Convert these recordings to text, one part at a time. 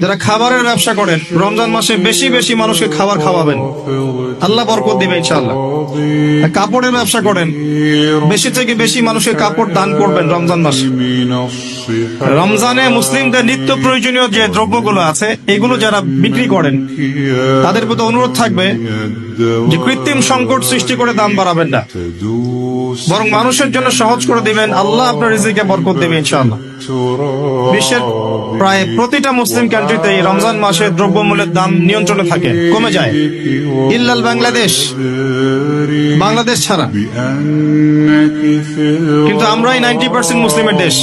যারা খাবারের ব্যবসা করেন, রমজান মাসে বেশি বেশি মানুষকে খাবার খাওয়াবেন, আল্লাহ বরকত দিবে ইনশাআল্লাহ। কাপড়ের ব্যবসা করেন, বেশি থেকে বেশি মানুষের কাপড় দান করবেন রমজান মাসে। রমজানে মুসলিমদের নিত্য প্রয়োজনীয় যে দ্রব্যগুলো আছে, এগুলো যারা বিক্রি করেন, তাদের প্রতি অনুরোধ থাকবে যে কৃত্রিম সংকট সৃষ্টি করে দাম বাড়াবেন না, বরং মানুষের জন্য সহজ করে দিবেন। আল্লাহ আপনার রিজিকে বরকত দেবে ইনশাআল্লাহ। বিশ্বের প্রায় প্রতিটা মুসলিম কান্ট্রিতে রমজান মাসে দ্রব্যমূল্যের দাম নিয়ন্ত্রণে থাকে, কমে যায়, ইল্লাল বাংলাদেশ ছাড়া। কিন্তু আমরাই 90% মুসলিমের দেশ।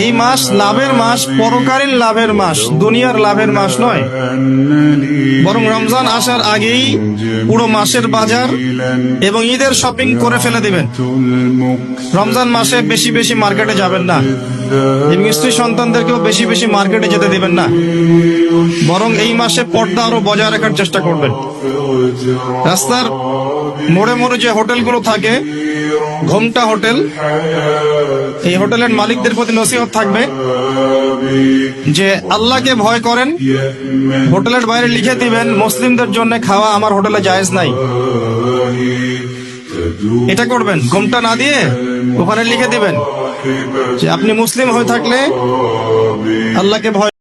এই মাস লাভের মাস, পরকালীন লাভের মাস, দুনিয়ার লাভের মাস নয়, বরং রমজান আসার আগেই পুরো মাসের বাজার এবং ঈদের শপিং করে ফেলে দিবেন। রমজান মাসে বেশি বেশি মার্কেটে যাবেন না, এবং স্ত্রী সন্তানদেরকেও বেশি বেশি মার্কেটে যেতে দিবেন না, বরং এই মাসে পর্দা আরো বজায় রাখার চেষ্টা করবেন। রাস্তার মোড়ে মোড়ে যে হোটেলগুলো থাকে, ঘোমটা হোটেল, এই হোটেলের মালিকদের প্রতি নসিহত থাকবে যে আল্লাহকে ভয় করেন। হোটেলের বাইরে লিখে দিবেন, মুসলিমদের জন্য খাওয়া আমার হোটেলে জায়েজ নাই। এটা করবেন, ঘোমটা না দিয়ে ওখানে লিখে দিবেন যে আপনি মুসলিম হয়ে থাকলে আল্লাহকে ভয়